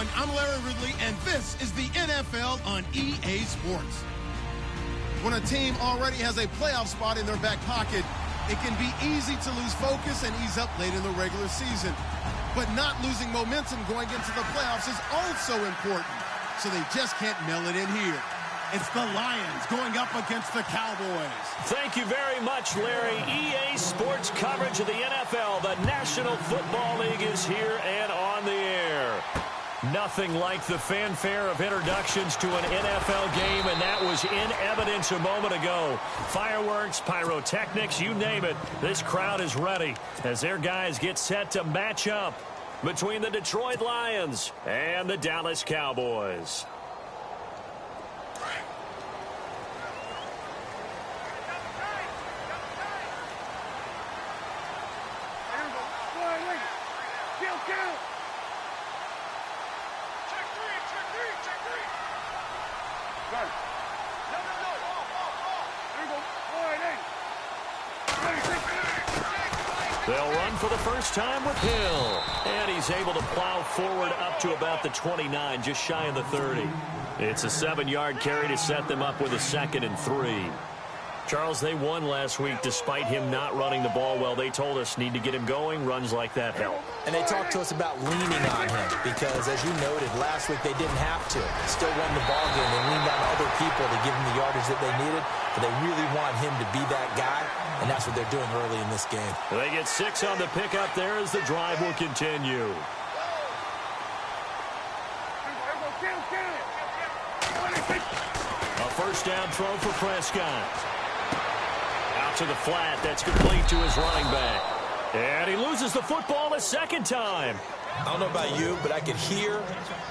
everyone. I'm Larry Ridley, and this is the NFL on EA Sports. When a team already has a playoff spot in their back pocket, it can be easy to lose focus and ease up late in the regular season. But not losing momentum going into the playoffs is also important, so they just can't mail it in here. It's the Lions going up against the Cowboys. Thank you very much, Larry. EA Sports coverage of the NFL. The National Football League is here and on the air. Nothing like the fanfare of introductions to an NFL game, and that was in evidence a moment ago. Fireworks, pyrotechnics, you name it. This crowd is ready as their guys get set to match up between the Detroit Lions and the Dallas Cowboys. They'll run for the first time with Hill. And he's able to plow forward up to about the 29, just shy of the 30. It's a 7-yard carry to set them up with a 2nd and 3. Charles, they won last week despite him not running the ball well. They told us need to get him going. Runs like that help. And they talked to us about leaning on him because, as you noted, last week they didn't have to. Still won the ball game. They leaned on other people to give them the yardage that they needed. But they really want him to be that guy, and that's what they're doing early in this game. They get 6 on the pickup there as the drive will continue. A first down throw for Prescott. Out to the flat. That's complete to his running back. And he loses the football a second time. I don't know about you, but I could hear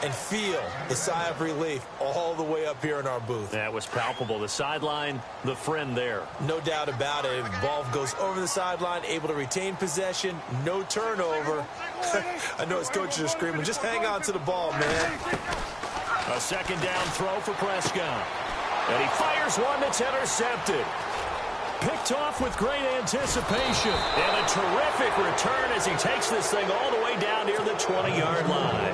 and feel the sigh of relief all the way up here in our booth. That was palpable. The sideline, the friend there. No doubt about it. Ball goes over the sideline, able to retain possession, no turnover. I know his coaches are screaming, just hang on to the ball, man. A second down throw for Prescott. And he fires one that's intercepted. Picked off with great anticipation. And a terrific return as he takes this thing all the way down near the 20-yard line.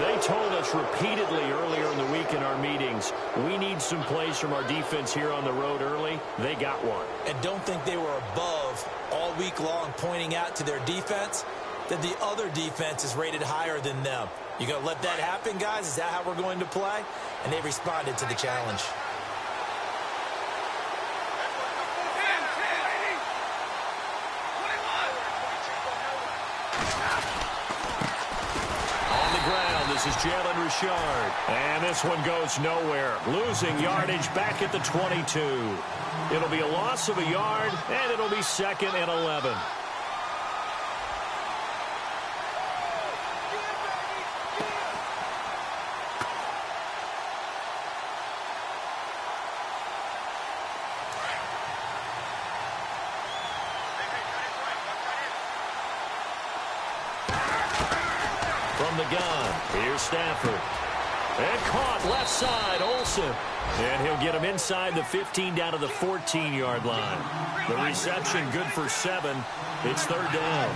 They told us repeatedly earlier in the week in our meetings, we need some plays from our defense here on the road early. They got one. And don't think they were above all week long pointing out to their defense that the other defense is rated higher than them. You going to let that happen, guys? Is that how we're going to play? And they responded to the challenge. This is Jalen Richard. And this one goes nowhere. Losing yardage back at the 22. It'll be a loss of a yard, and it'll be 2nd and 11. From the gun, here's Stafford. And caught left side, Olsen. And he'll get him inside the 15 down to the 14-yard line. The reception good for 7. It's 3rd down.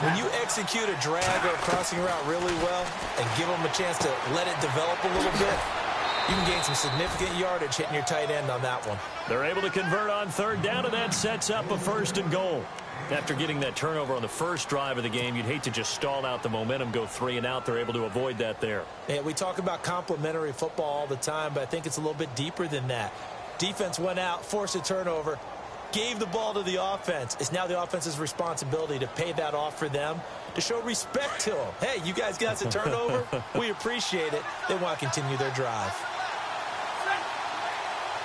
When you execute a drag or a crossing route really well and give them a chance to let it develop a little bit, you can gain some significant yardage hitting your tight end on that one. They're able to convert on 3rd down, and that sets up a 1st and goal. After getting that turnover on the first drive of the game, you'd hate to just stall out the momentum, go 3 and out. They're able to avoid that there. Yeah, we talk about complementary football all the time, but I think it's a little bit deeper than that. Defense went out, forced a turnover, gave the ball to the offense. It's now the offense's responsibility to pay that off for them, to show respect to them. Hey, you guys got a turnover? We appreciate it. They want to continue their drive.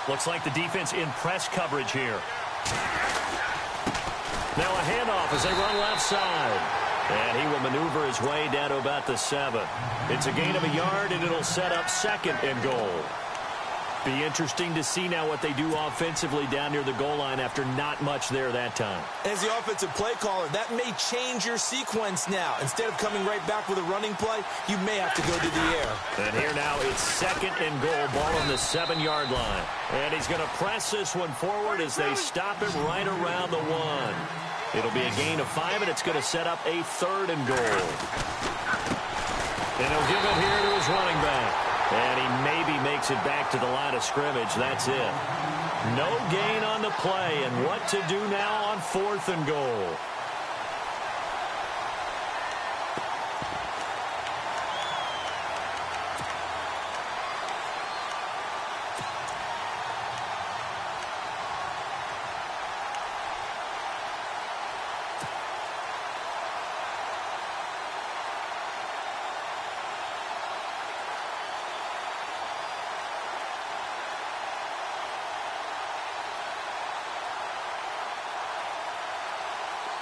Looks like the defense in press coverage here. Now a handoff as they run left side. And he will maneuver his way down to about the 7. It's a gain of a yard, and it'll set up 2nd and goal. Be interesting to see now what they do offensively down near the goal line after not much there that time. As the offensive play caller, that may change your sequence now. Instead of coming right back with a running play, you may have to go to the air. And here now it's 2nd and goal, ball on the 7-yard line. And he's going to press this one forward as they stop him right around the 1. It'll be a gain of 5, and it's going to set up a 3rd and goal. And he'll give it here to his running back. And he maybe makes it back to the line of scrimmage. That's it. No gain on the play. And what to do now on 4th and goal?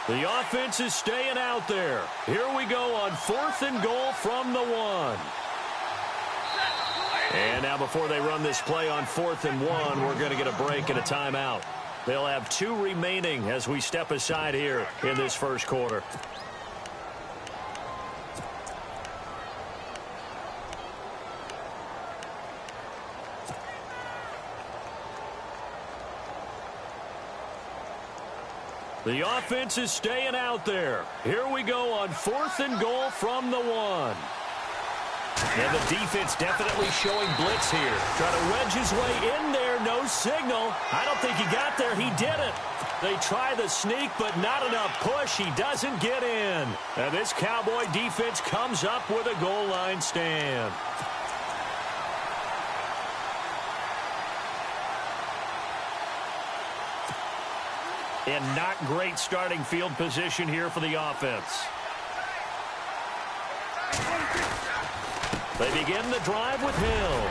The offense is staying out there. Here we go on 4th and goal from the 1. And now before they run this play on 4th and 1, we're going to get a break and a timeout. They'll have 2 remaining as we step aside here in this first quarter. The offense is staying out there. Here we go on 4th and goal from the 1. And the defense definitely showing blitz here. Trying to wedge his way in there. No signal. I don't think he got there. He didn't. They try the sneak, but not enough push. He doesn't get in. And this Cowboy defense comes up with a goal line stand. And not great starting field position here for the offense. They begin the drive with Hill.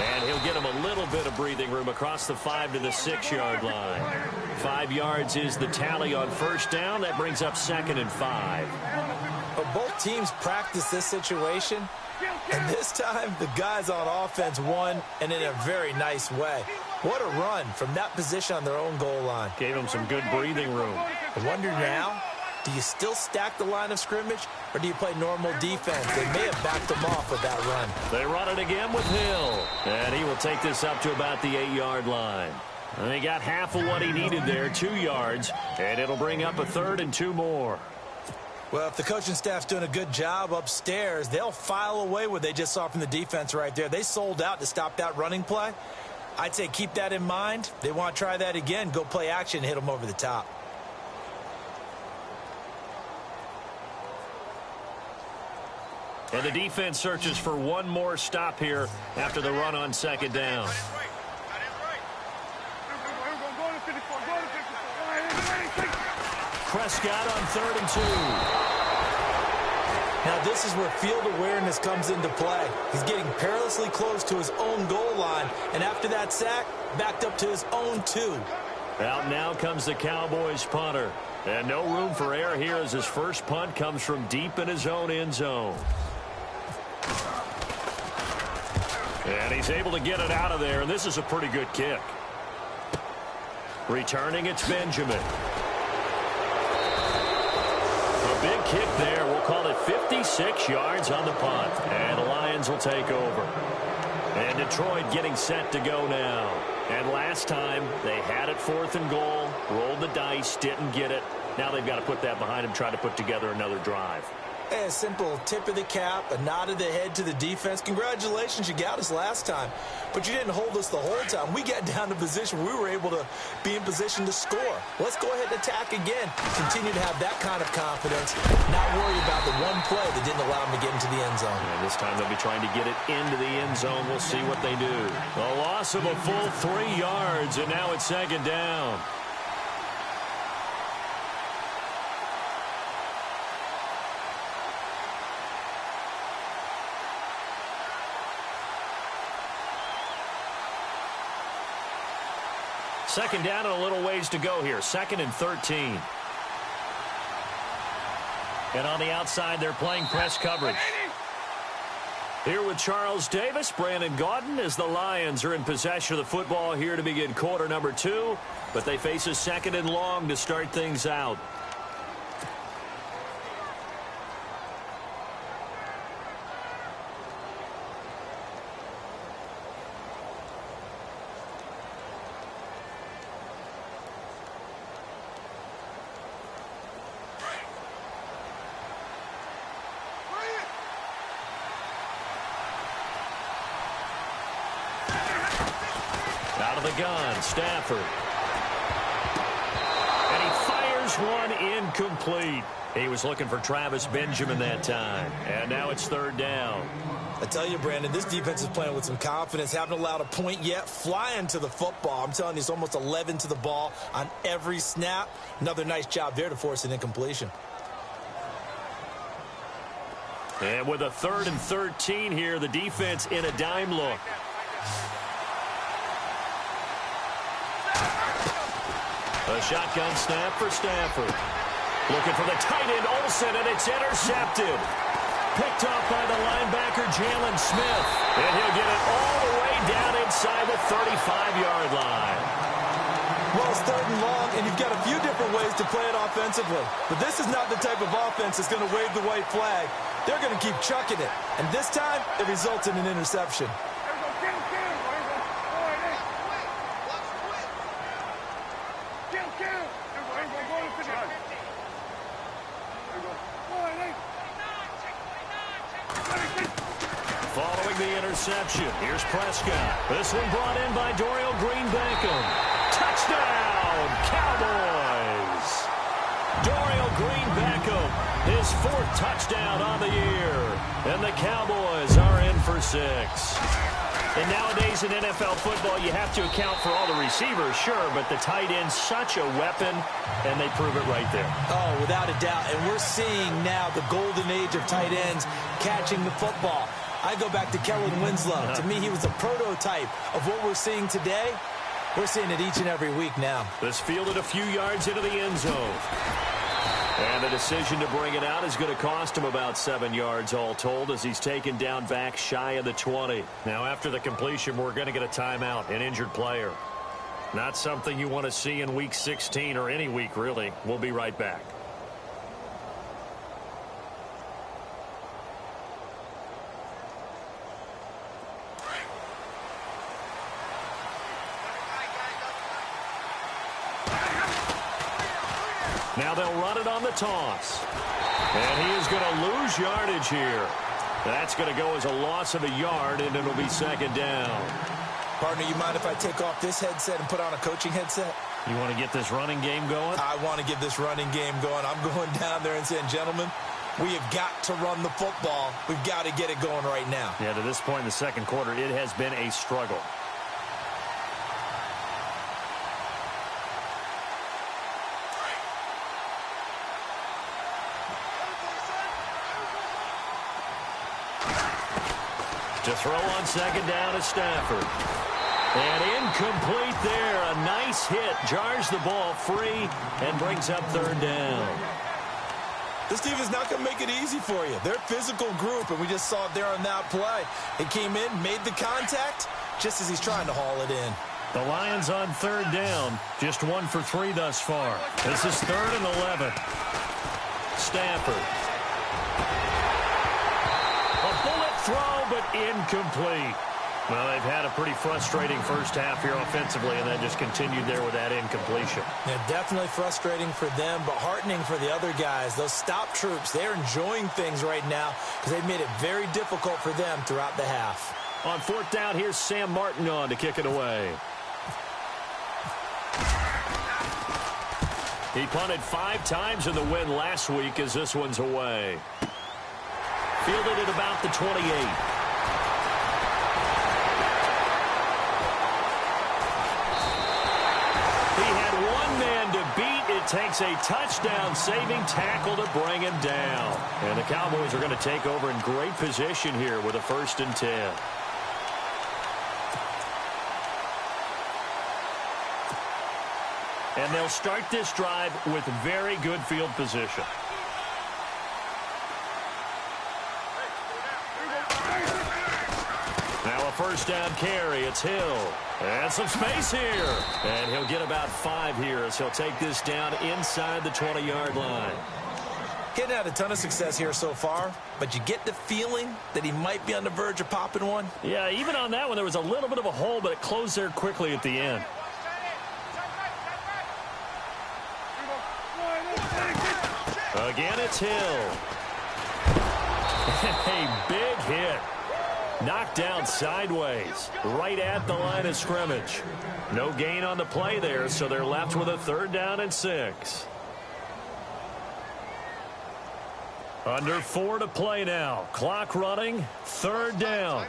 And he'll get him a little bit of breathing room across the 5 to the 6-yard line. 5 yards is the tally on first down. That brings up 2nd and 5. Well, both teams practice this situation. And this time, the guys on offense won, and in a very nice way. What a run from that position on their own goal line. Gave them some good breathing room. I wonder now, do you still stack the line of scrimmage, or do you play normal defense? They may have backed them off with that run. They run it again with Hill. And he will take this up to about the 8-yard line. And he got half of what he needed there, 2 yards. And it'll bring up a 3rd and 2 more. Well, if the coaching staff's doing a good job upstairs, they'll file away what they just saw from the defense right there. They sold out to stop that running play. I'd say keep that in mind. They want to try that again. Go play action and hit them over the top. And the defense searches for one more stop here after the run on 2nd down. Prescott on 3rd and 2. Now this is where field awareness comes into play. He's getting perilously close to his own goal line, and after that sack, backed up to his own 2. Out now comes the Cowboys punter. And no room for error here as his first punt comes from deep in his own end zone. And he's able to get it out of there, and this is a pretty good kick. Returning, it's Benjamin. A big kick there. We'll call it 56 yards on the punt. And the Lions will take over. And Detroit getting set to go now. And last time, they had it 4th and goal, rolled the dice, didn't get it. Now they've got to put that behind them, try to put together another drive. A simple tip of the cap, a nod of the head to the defense. Congratulations, you got us last time. But you didn't hold us the whole time. We got down to position we were able to be in position to score. Let's go ahead and attack again. Continue to have that kind of confidence. Not worry about the one play that didn't allow them to get into the end zone. And this time they'll be trying to get it into the end zone. We'll see what they do. A loss of a full 3 yards, and now it's 2nd down. Second down and a little ways to go here. 2nd and 13. And on the outside, they're playing press coverage. Here with Charles Davis, Brandon Gaudin, as the Lions are in possession of the football here to begin quarter number 2. But they face a 2nd and long to start things out. Out of the gun, Stafford. And he fires one incomplete. He was looking for Travis Benjamin that time. And now it's third down. I tell you, Brandon, this defense is playing with some confidence. Haven't allowed a point yet. Flying to the football. I'm telling you, it's almost 11 to the ball on every snap. Another nice job there to force an incompletion. And with a 3rd and 13 here, the defense in a dime look. A shotgun snap for Stafford. Looking for the tight end, Olsen, and it's intercepted. Picked off by the linebacker, Jalen Smith. And he'll get it all the way down inside the 35-yard line. Well, it's 3rd and long, and you've got a few different ways to play it offensively. But this is not the type of offense that's going to wave the white flag. They're going to keep chucking it. And this time, it results in an interception. Following the interception, here's Prescott. This one brought in by Dorial Green-Beckham. Touchdown, Cowboys! Dorial Green-Beckham, his 4th touchdown on the year. And the Cowboys are in for 6. And nowadays in NFL football, you have to account for all the receivers, sure, but the tight end's such a weapon, and they prove it right there. Oh, without a doubt. And we're seeing now the golden age of tight ends catching the football. I go back to Kellen Winslow. To me, he was a prototype of what we're seeing today. We're seeing it each and every week now. This fielded a few yards into the end zone. And the decision to bring it out is going to cost him about 7 yards all told as he's taken down back shy of the 20. Now, after the completion, we're going to get a timeout, an injured player. Not something you want to see in Week 16 or any week, really. We'll be right back. Now they'll run it on the toss. And he is going to lose yardage here. That's going to go as a loss of a yard, and it'll be 2nd down. Partner, you mind if I take off this headset and put on a coaching headset? You want to get this running game going? I want to get this running game going. I'm going down there and saying, gentlemen, we have got to run the football. We've got to get it going right now. Yeah, to this point in the 2nd quarter, it has been a struggle. To throw on 2nd down is Stafford. And incomplete there. A nice hit. Jars the ball free and brings up 3rd down. This team is not going to make it easy for you. They're a physical group, and we just saw it there on that play. He came in, made the contact, just as he's trying to haul it in. The Lions on 3rd down. Just 1 for 3 thus far. This is 3rd and 11. Stafford. Throw, but incomplete. Well, they've had a pretty frustrating first half here offensively, and then just continued there with that incompletion. Yeah, definitely frustrating for them, but heartening for the other guys. Those stop troops, they're enjoying things right now because they've made it very difficult for them throughout the half. On 4th down, here's Sam Martin on to kick it away. He punted 5 times in the win last week as this one's away. Fielded at about the 28. He had one man to beat. It takes a touchdown-saving tackle to bring him down. And the Cowboys are going to take over in great position here with a 1st and 10. And they'll start this drive with very good field position. Now a 1st down carry. It's Hill. And some space here. And he'll get about 5 here as he'll take this down inside the 20-yard line. He hadn't had a ton of success here so far, but you get the feeling that he might be on the verge of popping one. Yeah, even on that one, there was a little bit of a hole, but it closed there quickly at the end. Again, it's Hill. A big hit. Knocked down sideways, right at the line of scrimmage. No gain on the play there, so they're left with a 3rd down and 6. Under 4 to play now. Clock running, 3rd down.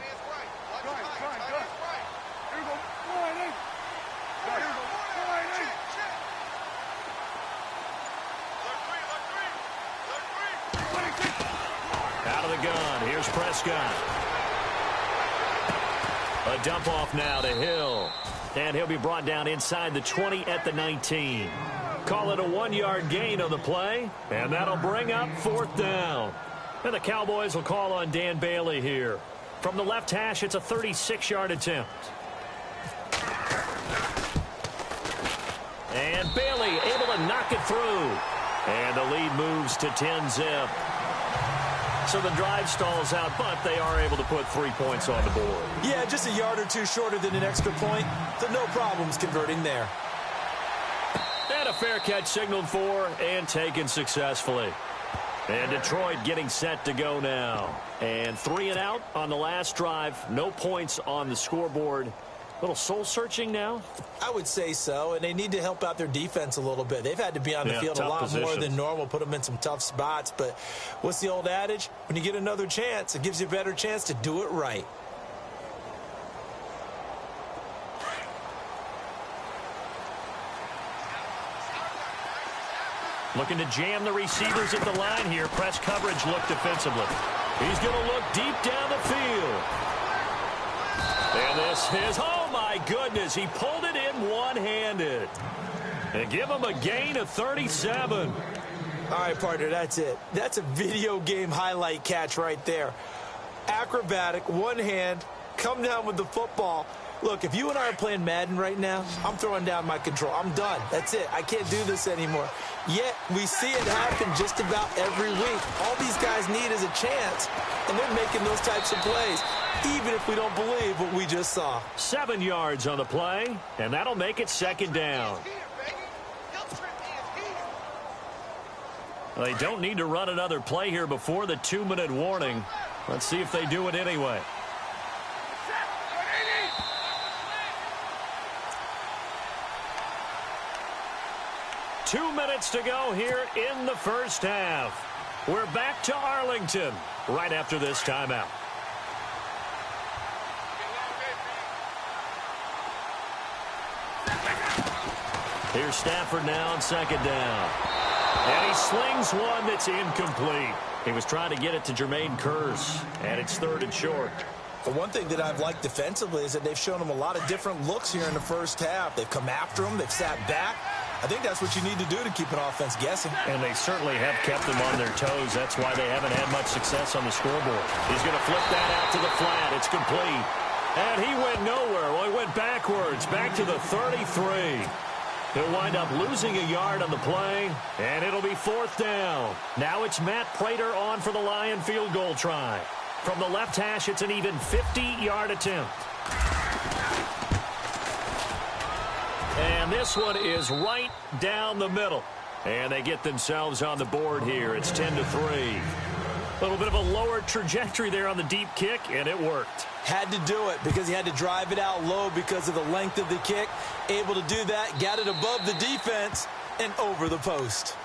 Out of the gun, here's Prescott. A dump off now to Hill. And he'll be brought down inside the 20 at the 19. Call it a 1-yard gain on the play, and that'll bring up 4th down. And the Cowboys will call on Dan Bailey here. From the left hash, it's a 36-yard attempt. And Bailey able to knock it through. And the lead moves to 10-zip. So the drive stalls out, but they are able to put 3 points on the board. Yeah, just a yard or two shorter than an extra point, so no problems converting there. And a fair catch signaled for and taken successfully. And Detroit getting set to go now. And 3 and out on the last drive. No points on the scoreboard. A little soul-searching now? I would say so, and they need to help out their defense a little bit. They've had to be on the field a lot more than normal, put them in some tough spots. But what's the old adage? When you get another chance, it gives you a better chance to do it right. Looking to jam the receivers at the line here. Press coverage look defensively. He's going to look deep down the field. And this is, oh my goodness, he pulled it in one-handed. And give him a gain of 37. All right, partner, that's it. That's a video game highlight catch right there. Acrobatic, one hand, come down with the football. Look, if you and I are playing Madden right now, I'm throwing down my control. I'm done. That's it. I can't do this anymore. Yet, we see it happen just about every week. All these guys need is a chance, and they're making those types of plays, even if we don't believe what we just saw. 7 yards on the play, and that'll make it 2nd down. They don't need to run another play here before the 2-minute warning. Let's see if they do it anyway. Two minutes to go here in the first half. We're back to Arlington right after this timeout. Here's Stafford now on 2nd down. And he slings one that's incomplete. He was trying to get it to Jermaine Kearse, and it's 3rd and short. The one thing that I've liked defensively is that they've shown him a lot of different looks here in the first half. They've come after him. They've sat back. I think that's what you need to do to keep an offense guessing. And they certainly have kept them on their toes. That's why they haven't had much success on the scoreboard. He's going to flip that out to the flat. It's complete. And he went nowhere. Well, he went backwards, back to the 33. He'll wind up losing a yard on the play, and it'll be 4th down. Now it's Matt Prater on for the Lion field goal try. From the left hash, it's an even 50-yard attempt. And this one is right down the middle. And they get themselves on the board here. It's 10-3. A little bit of a lower trajectory there on the deep kick, and it worked. Had to do it because he had to drive it out low because of the length of the kick. Able to do that, got it above the defense, and over the post.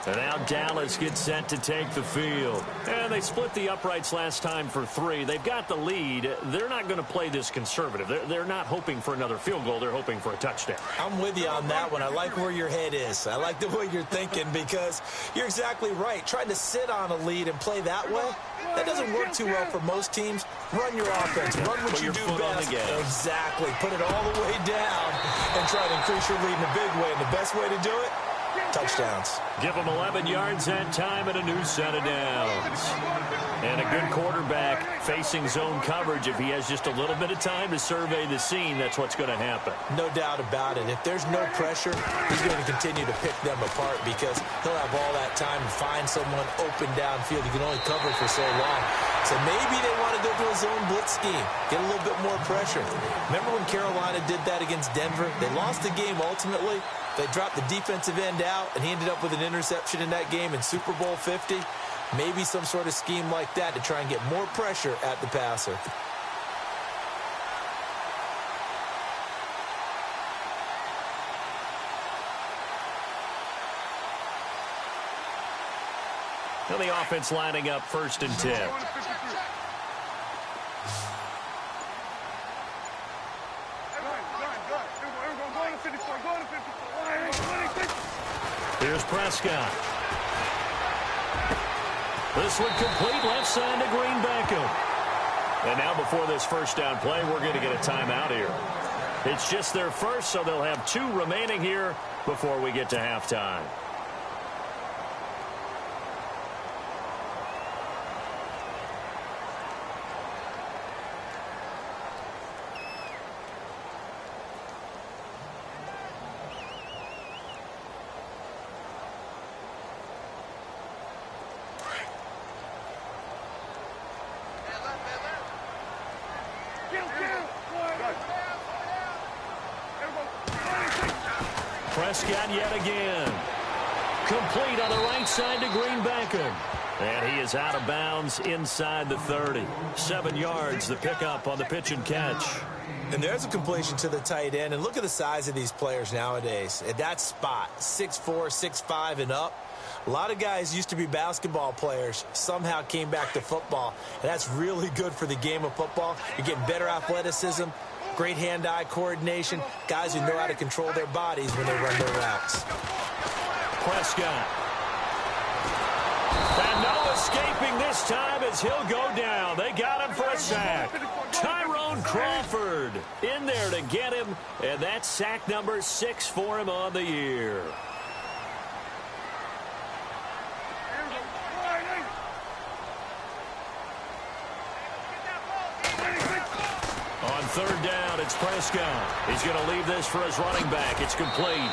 And now Dallas gets set to take the field. And they split the uprights last time for 3. They've got the lead. They're not going to play this conservative. They're not hoping for another field goal. They're hoping for a touchdown. I'm with you on that one. I like where your head is. I like the way you're thinking because you're exactly right. Trying to sit on a lead and play that way, that doesn't work too well for most teams. Run your offense. Run what you do best. Exactly. Put it all the way down and try to increase your lead in a big way. And the best way to do it, touchdowns. Give them 11 yards that time and a new set of downs. And a good quarterback facing zone coverage. If he has just a little bit of time to survey the scene, that's what's going to happen. No doubt about it. If there's no pressure, he's going to continue to pick them apart because he'll have all that time to find someone open downfield. He can only cover for so long. So maybe they want to go to a zone blitz scheme, get a little bit more pressure. Remember when Carolina did that against Denver? They lost the game ultimately. They dropped the defensive end out, and he ended up with an interception in that game in Super Bowl 50. Maybe some sort of scheme like that to try and get more pressure at the passer. Now the offense lining up 1st and 10. Here's Prescott. This one complete, left side to Green Beckham. And now before this first down play, we're going to get a timeout here. It's just their first, so they'll have 2 remaining here before we get to halftime. Prescott yet again. Complete on the right side to Green Beckham. And he is out of bounds inside the 30. 7 yards, the pickup on the pitch and catch. And there's a completion to the tight end. And look at the size of these players nowadays. At that spot, 6'4", 6'5", and up. A lot of guys used to be basketball players, somehow came back to football. And that's really good for the game of football. You're getting better athleticism, great hand-eye coordination, guys who know how to control their bodies when they run their routes. Prescott. And no escaping this time as he'll go down. They got him for a sack. Tyrone Crawford in there to get him, and that's sack number 6 for him on the year. On 3rd down, it's Prescott. He's going to leave this for his running back. It's complete.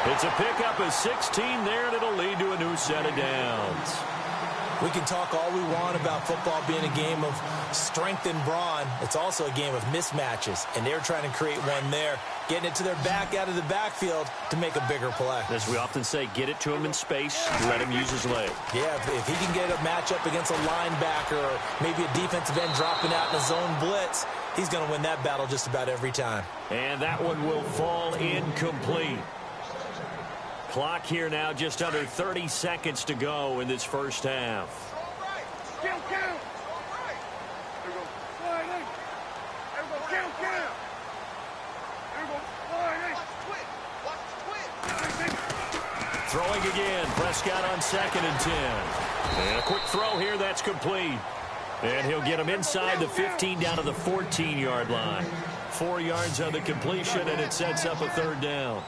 It's a pickup of 16 there, and it'll lead to a new set of downs. We can talk all we want about football being a game of strength and brawn. It's also a game of mismatches, and they're trying to create one there, getting it to their back out of the backfield to make a bigger play. As we often say, get it to him in space, let him use his leg. Yeah, if he can get a matchup against a linebacker or maybe a defensive end dropping out in a zone blitz, he's going to win that battle just about every time. And that one will fall incomplete. Clock here now, just under 30 seconds to go in this first half. Throwing again, Prescott on 2nd and 10. And a quick throw here, that's complete. And he'll get him inside the 15 down to the 14-yard line. 4 yards on the completion, and it sets up a 3rd down.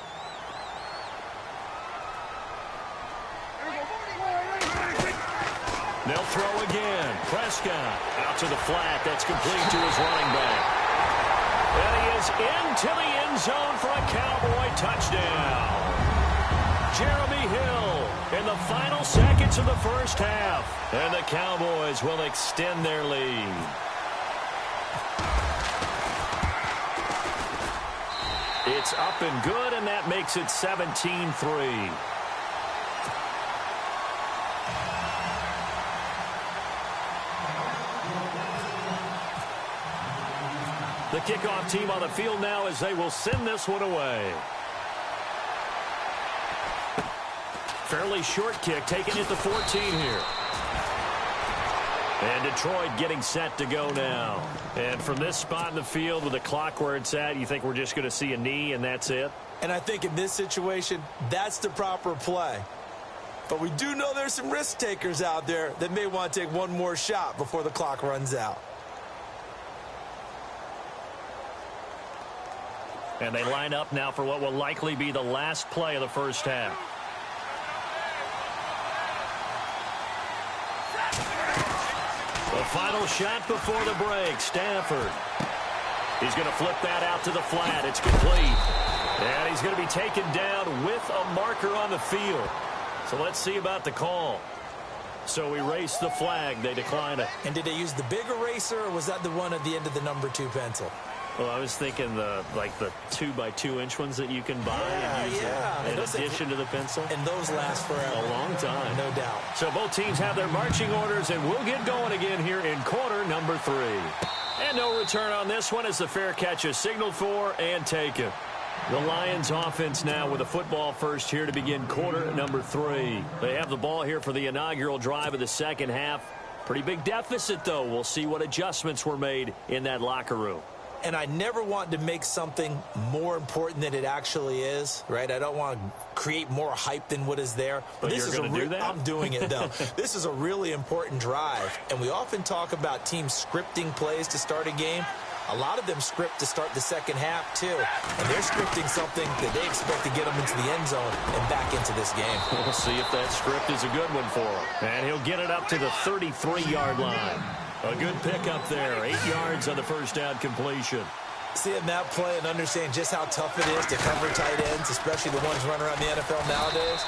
They'll throw again. Prescott out to the flat. That's complete to his running back. And he is into the end zone for a Cowboy touchdown. Jeremy Hill in the final seconds of the first half. And the Cowboys will extend their lead. It's up and good, and that makes it 17-3. The kickoff team on the field now as they will send this one away. Fairly short kick, taking it to 14 here. And Detroit getting set to go now. And from this spot in the field with the clock where it's at, you think we're just going to see a knee and that's it? And I think in this situation, that's the proper play. But we do know there's some risk takers out there that may want to take one more shot before the clock runs out. And they line up now for what will likely be the last play of the first half. The final shot before the break, Stafford. He's going to flip that out to the flat. It's complete. And he's going to be taken down with a marker on the field. So let's see about the call. So erase the flag. They decline it. And did they use the big eraser, or was that the one at the end of the number 2 pencil? Well, I was thinking the 2x2-inch ones that you can buy and use in addition to the pencil. And those last forever. A long time. No doubt. So both teams have their marching orders, and we'll get going again here in quarter number 3. And no return on this one as the fair catch is signaled for and taken. The Lions offense now with a football first here to begin quarter number 3. They have the ball here for the inaugural drive of the second half. Pretty big deficit, though. We'll see what adjustments were made in that locker room. And I never want to make something more important than it actually is, right? I don't want to create more hype than what is there. But this you're going to do that? I'm doing it, though. This is a really important drive. And we often talk about teams scripting plays to start a game. A lot of them script to start the second half, too. And they're scripting something that they expect to get them into the end zone and back into this game. We'll see if that script is a good one for him. And he'll get it up to the 33-yard line. A good pickup there. 8 yards on the first down completion. Seeing that play and understanding just how tough it is to cover tight ends, especially the ones running around the NFL nowadays,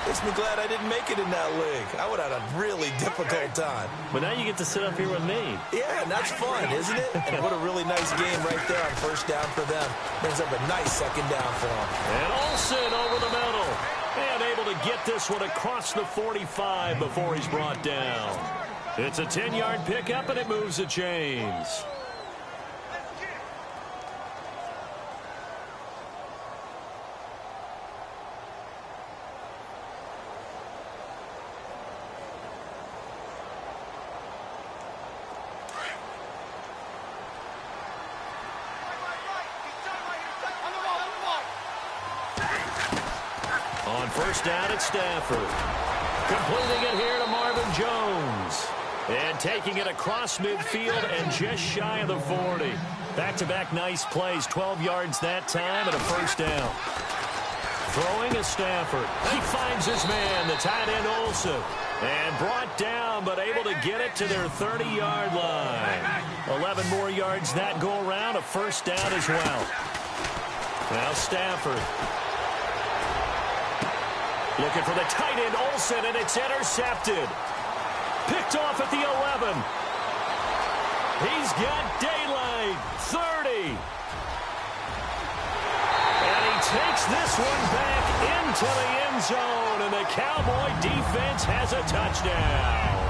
makes me glad I didn't make it in that league. I would have had a really difficult time. But now you get to sit up here with me. Yeah, and that's fun, isn't it? And what a really nice game right there on first down for them. Brings up a nice second down for them. And Olsen over the middle. And able to get this one across the 45 before he's brought down. It's a 10-yard pickup, and it moves the chains. On first down, it's Stafford. Completing it here to Marvin Jones. And taking it across midfield and just shy of the 40. Back-to-back nice plays. 12 yards that time and a first down. Throwing is Stafford. He finds his man, the tight end Olsen. And brought down, but able to get it to their 30-yard line. 11 more yards that go around. A first down as well. Now Stafford. Looking for the tight end Olsen, and it's intercepted. Picked off at the 11. He's got daylight. 30. And he takes this one back into the end zone, and the Cowboy defense has a touchdown.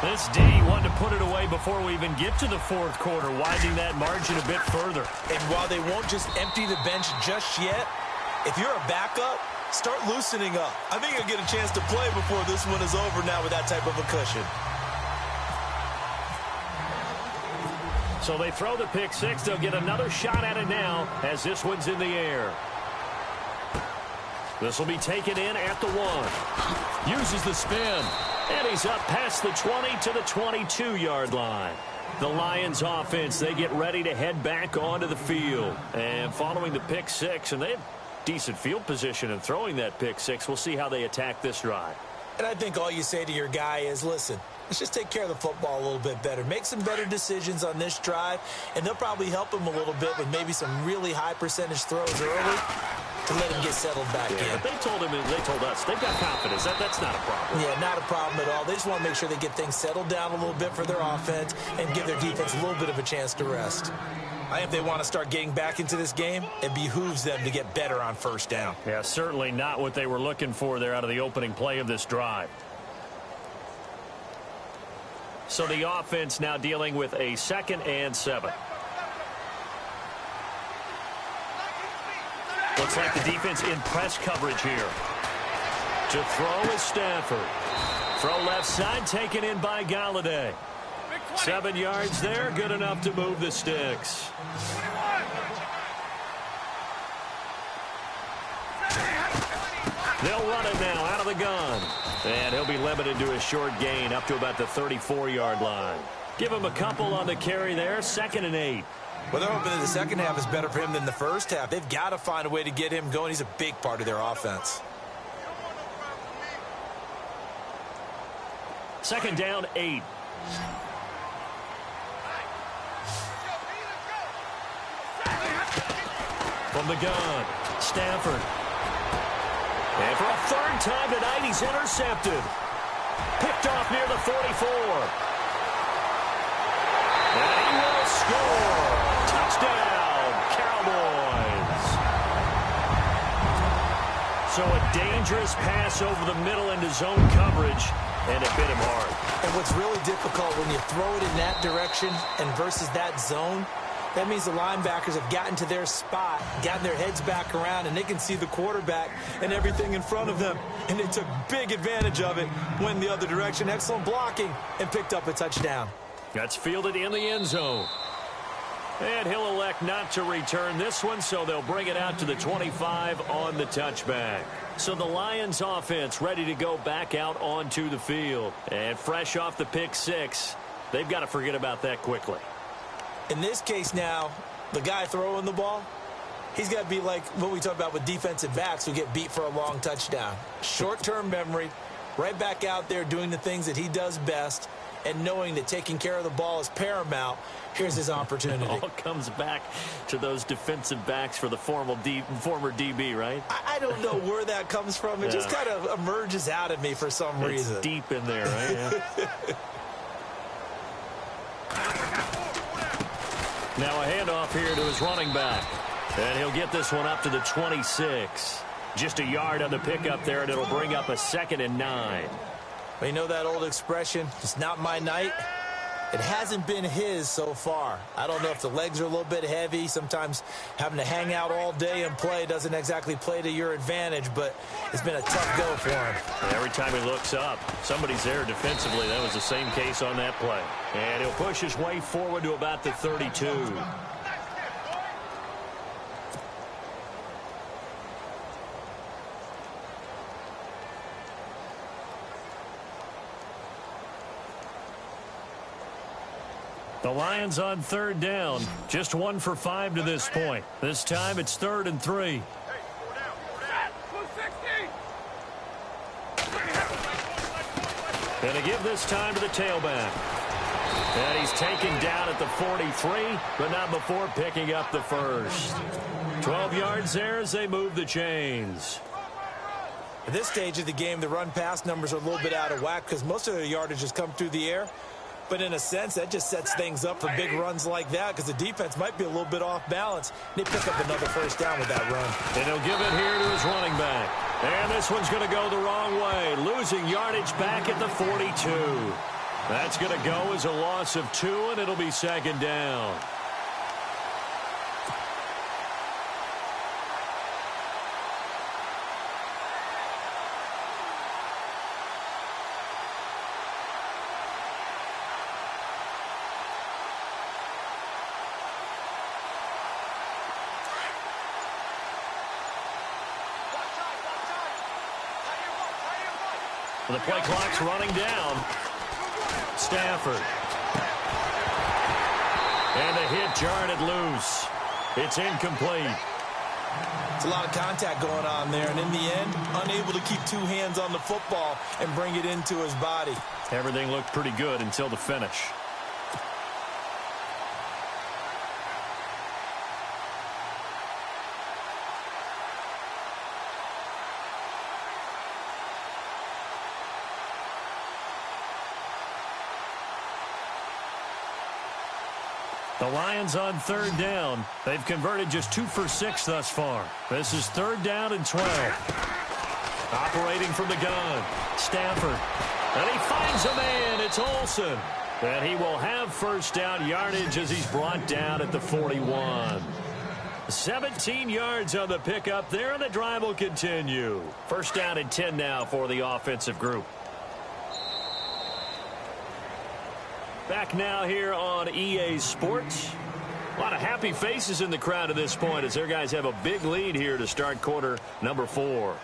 This D wanted to put it away before we even get to the fourth quarter, widening that margin a bit further. And while they won't just empty the bench just yet, if you're a backup, start loosening up. I think you'll get a chance to play before this one is over now with that type of a cushion. So they throw the pick six. They'll get another shot at it now as this one's in the air. This will be taken in at the 1. Uses the spin. And he's up past the 20 to the 22-yard line. The Lions offense, they get ready to head back onto the field. And following the pick six, and they have decent field position in throwing that pick six. We'll see how they attack this drive. And I think all you say to your guy is, listen, let's just take care of the football a little bit better. Make some better decisions on this drive, and they'll probably help him a little bit with maybe some really high percentage throws early to let him get settled back in. But they told us, they've got confidence. That's not a problem. Yeah, not a problem at all. They just want to make sure they get things settled down a little bit for their offense and give their defense a little bit of a chance to rest. I think if they want to start getting back into this game, it behooves them to get better on first down. Yeah, certainly not what they were looking for there out of the opening play of this drive. So the offense now dealing with a 2nd and 7. Looks like the defense in press coverage here. To throw is Stafford. Throw left side, taken in by Galladay. 7 yards there, good enough to move the sticks. They'll run it now out of the gun. And he'll be limited to a short gain up to about the 34-yard line. Give him a couple on the carry there, 2nd and 8. Well, they're hoping that the second half is better for him than the first half. They've got to find a way to get him going. He's a big part of their offense. 2nd down, 8. From the gun, Stafford. And for a 3rd time tonight, he's intercepted. Picked off near the 44. And he will Dangerous pass over the middle into zone coverage, and it hit him hard. And what's really difficult when you throw it in that direction and versus that zone, that means the linebackers have gotten to their spot, gotten their heads back around, and they can see the quarterback and everything in front of them. And they took big advantage of it, went the other direction. Excellent blocking, and picked up a touchdown. That's fielded in the end zone. And he'll elect not to return this one, so they'll bring it out to the 25 on the touchback. So the Lions offense ready to go back out onto the field. And fresh off the pick six, they've got to forget about that quickly. In this case now, the guy throwing the ball, he's got to be like what we talk about with defensive backs who get beat for a long touchdown. Short-term memory, right back out there doing the things that he does best, and knowing that taking care of the ball is paramount. Here's his opportunity. It all comes back to those defensive backs for the former DB, right? I don't know where that comes from. It just kind of emerges out of me for some reason. It's deep in there, right? Yeah. Now a handoff here to his running back. And he'll get this one up to the 26. Just a yard on the pickup there, and it'll bring up a 2nd and 9. Well, you know that old expression, it's not my night? It hasn't been his so far. I don't know if the legs are a little bit heavy. Sometimes having to hang out all day and play doesn't exactly play to your advantage, but it's been a tough go for him. Every time he looks up, somebody's there defensively. That was the same case on that play. And he'll push his way forward to about the 32. The Lions on 3rd down. Just 1 for 5 to this point. This time it's 3rd and 3. And to give this time to the tailback. And he's taken down at the 43, but not before picking up the first. 12 yards there as they move the chains. At this stage of the game, the run-pass numbers are a little bit out of whack because most of their yardage has come through the air. But in a sense, that just sets things up for big runs like that because the defense might be a little bit off balance. They pick up another first down with that run. And he'll give it here to his running back. And this one's going to go the wrong way, losing yardage back at the 42. That's going to go as a loss of 2, and it'll be 2nd down. The play clock's running down. Stafford. And the hit jarred it loose. It's incomplete. It's a lot of contact going on there, and in the end, unable to keep 2 hands on the football and bring it into his body. Everything looked pretty good until the finish. The Lions on 3rd down. They've converted just 2 for 6 thus far. This is 3rd down and 12. Operating from the gun. Stafford. And he finds a man. It's Olsen. And he will have first down yardage as he's brought down at the 41. 17 yards on the pickup there, and the drive will continue. First down and 10 now for the offensive group. Back now here on EA Sports. A lot of happy faces in the crowd at this point as their guys have a big lead here to start quarter number 4.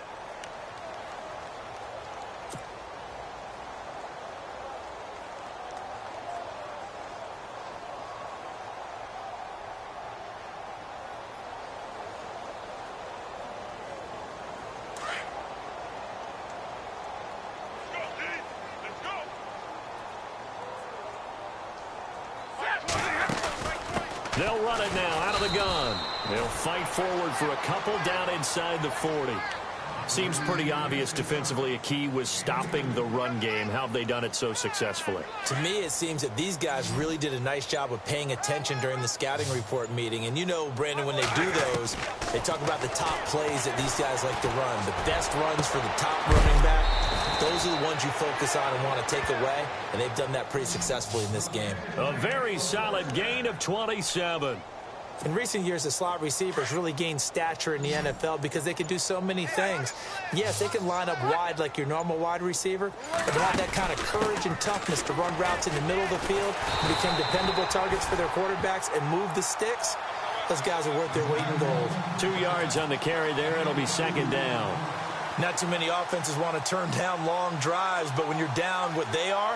They'll run it now out of the gun. They'll fight forward for a couple down inside the 40. Seems pretty obvious defensively a key was stopping the run game. How have they done it so successfully? To me, it seems that these guys really did a nice job of paying attention during the scouting report meeting. And you know, Brandon, when they do those, they talk about the top plays that these guys like to run. The best runs for the top running back, those are the ones you focus on and want to take away. And they've done that pretty successfully in this game. A very solid gain of 27. In recent years, the slot receivers really gained stature in the NFL because they can do so many things. Yes, they can line up wide like your normal wide receiver, but they have that kind of courage and toughness to run routes in the middle of the field and become dependable targets for their quarterbacks and move the sticks. Those guys are worth their weight in gold. 2 yards on the carry there. It'll be second down. Not too many offenses want to turn down long drives, but when you're down what they are,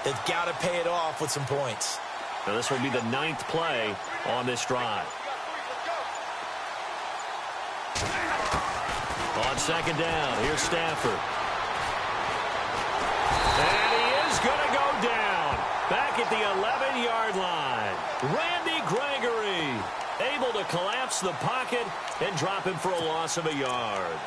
they've got to pay it off with some points. Now this will be the 9th play on this drive. On second down, here's Stafford. And he is going to go down. Back at the 11-yard line. Randy Gregory able to collapse the pocket and drop him for a loss of a yard.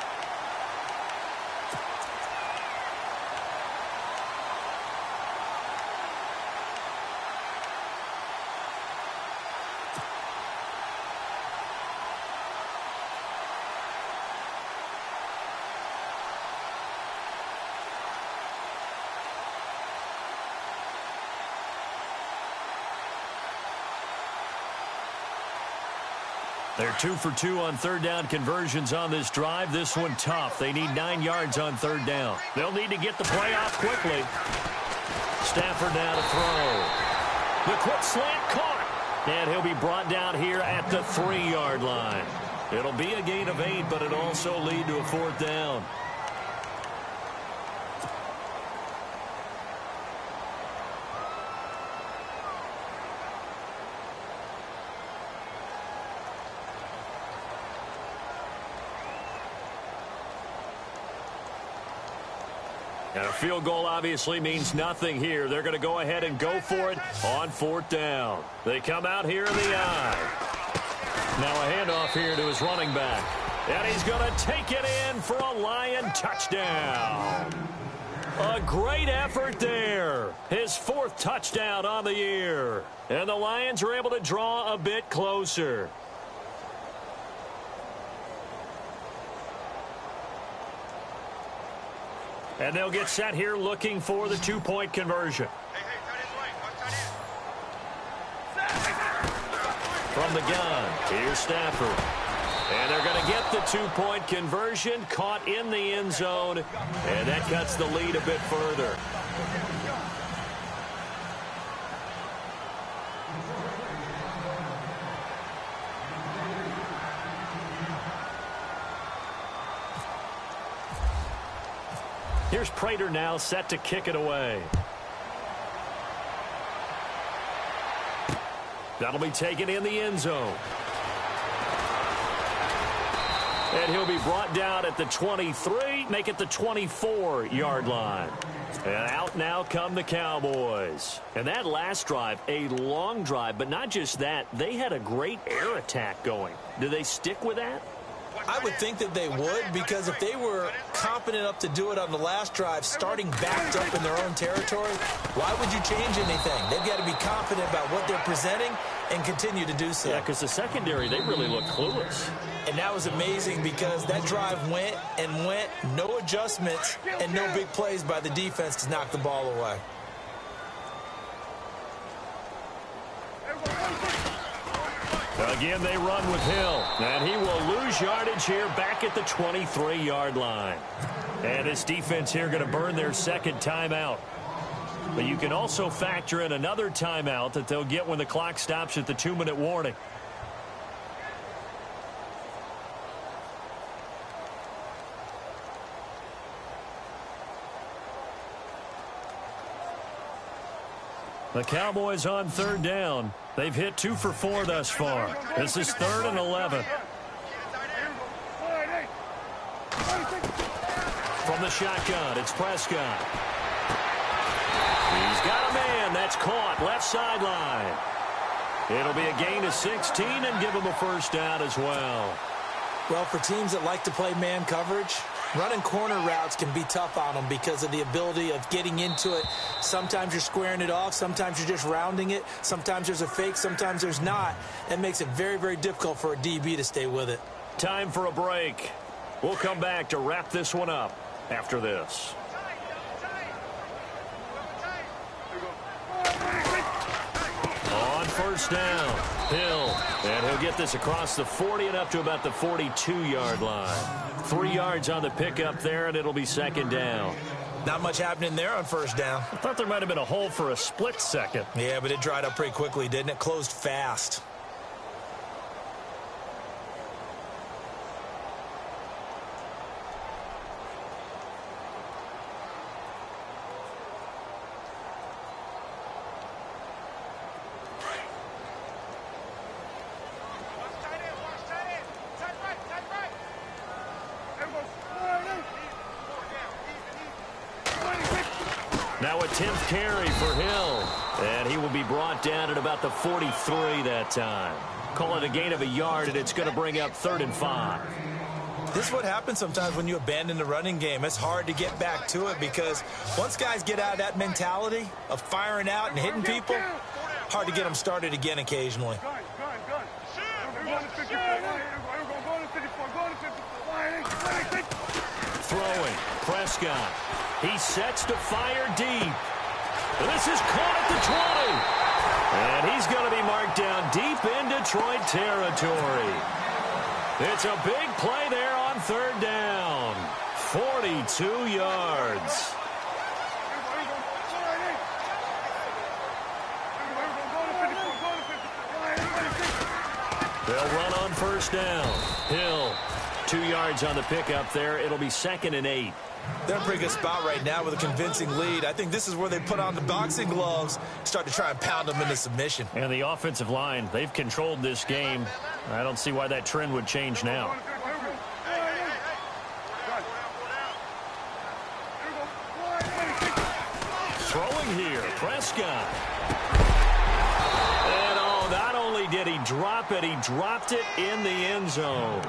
They're 2 for 2 on third down conversions on this drive. This one tough. They need 9 yards on third down. They'll need to get the play off quickly. Stafford now to throw. The quick slant caught. And he'll be brought down here at the 3-yard line. It'll be a gain of 8, but it'll also lead to a 4th down. And a field goal obviously means nothing here. They're going to go ahead and go for it on 4th down. They come out here in the eye. Now a handoff here to his running back. And he's going to take it in for a Lion touchdown. A great effort there. His 4th touchdown on the year. And the Lions are able to draw a bit closer. And they'll get set here looking for the 2-point conversion. From the gun, here's Stafford. And they're going to get the 2-point conversion, caught in the end zone, and that cuts the lead a bit further. Here's Prater now set to kick it away. That'll be taken in the end zone. And he'll be brought down at the 23, make it the 24-yard line. And out now come the Cowboys. And that last drive, a long drive, but not just that, they had a great air attack going. Do they stick with that? I would think that they would, because if they were confident enough to do it on the last drive, starting backed up in their own territory, why would you change anything? They've got to be confident about what they're presenting and continue to do so. Yeah, because the secondary, they really look clueless. And that was amazing because that drive went and went, no adjustments and no big plays by the defense to knock the ball away. Again, they run with Hill, and he will lose yardage here back at the 23-yard line. And this defense here going to burn their second timeout. But you can also factor in another timeout that they'll get when the clock stops at the 2-minute warning. The Cowboys on third down. They've hit 2 for 4 thus far. This is 3rd and 11. From the shotgun, it's Prescott. He's got a man. That's caught. Left sideline. It'll be a gain of 16 and give him a first down as well. Well, for teams that like to play man coverage, Running corner routes can be tough on them because of the ability of getting into it. Sometimes you're squaring it off. Sometimes you're just rounding it. Sometimes there's a fake. Sometimes there's not. That makes it very, very difficult for a DB to stay with it. Time for a break. We'll come back to wrap this one up after this. On first down, Hill. And he'll get this across the 40 and up to about the 42-yard line. 3 yards on the pickup there, and it'll be second down. Not much happening there on first down. I thought there might have been a hole for a split second. Yeah, but it dried up pretty quickly, didn't it? Closed fast. Now a 10th carry for Hill. And he will be brought down at about the 43 that time. Call it a gain of a yard, and it's going to bring up 3rd and 5. This is what happens sometimes when you abandon the running game. It's hard to get back to it because once guys get out of that mentality of firing out and hitting people, hard to get them started again occasionally. Throwing, Prescott. He sets to fire deep. This is caught at the 20. And he's going to be marked down deep in Detroit territory. It's a big play there on 3rd down. 42 yards. They'll run on first down. Hill, 2 yards on the pickup there. It'll be 2nd and 8. They're in a pretty good spot right now with a convincing lead. I think this is where they put on the boxing gloves, start to try and pound them into submission. And the offensive line, they've controlled this game. I don't see why that trend would change now. Throwing here, Prescott. And not only did he drop it, he dropped it in the end zone.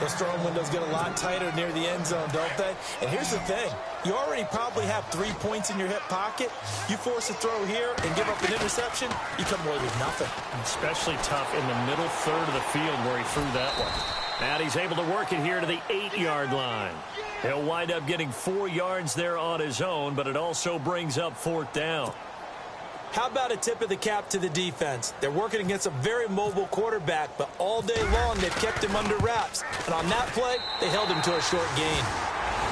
Those throwing windows get a lot tighter near the end zone, don't they? And here's the thing. You already probably have 3 points in your hip pocket. You force a throw here and give up an interception, you come away with nothing. Especially tough in the middle third of the field where he threw that one. And he's able to work it here to the 8-yard line. He'll wind up getting 4 yards there on his own, but it also brings up 4th down. How about a tip of the cap to the defense? They're working against a very mobile quarterback, but all day long they've kept him under wraps. And on that play, they held him to a short gain.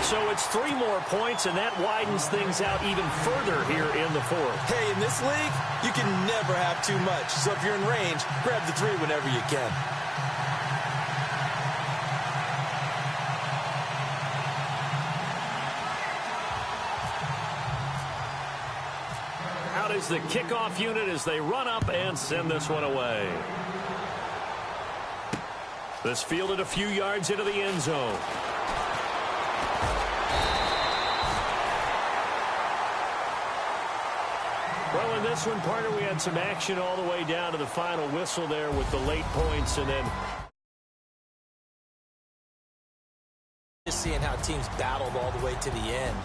So it's 3 more points, and that widens things out even further here in the 4th. Hey, in this league, you can never have too much. So if you're in range, grab the 3 whenever you can. Out is the kickoff unit as they run up and send this one away. This fielded a few yards into the end zone. Well, in this one, partner, we had some action all the way down to the final whistle there with the late points, and then just seeing how teams battled all the way to the end.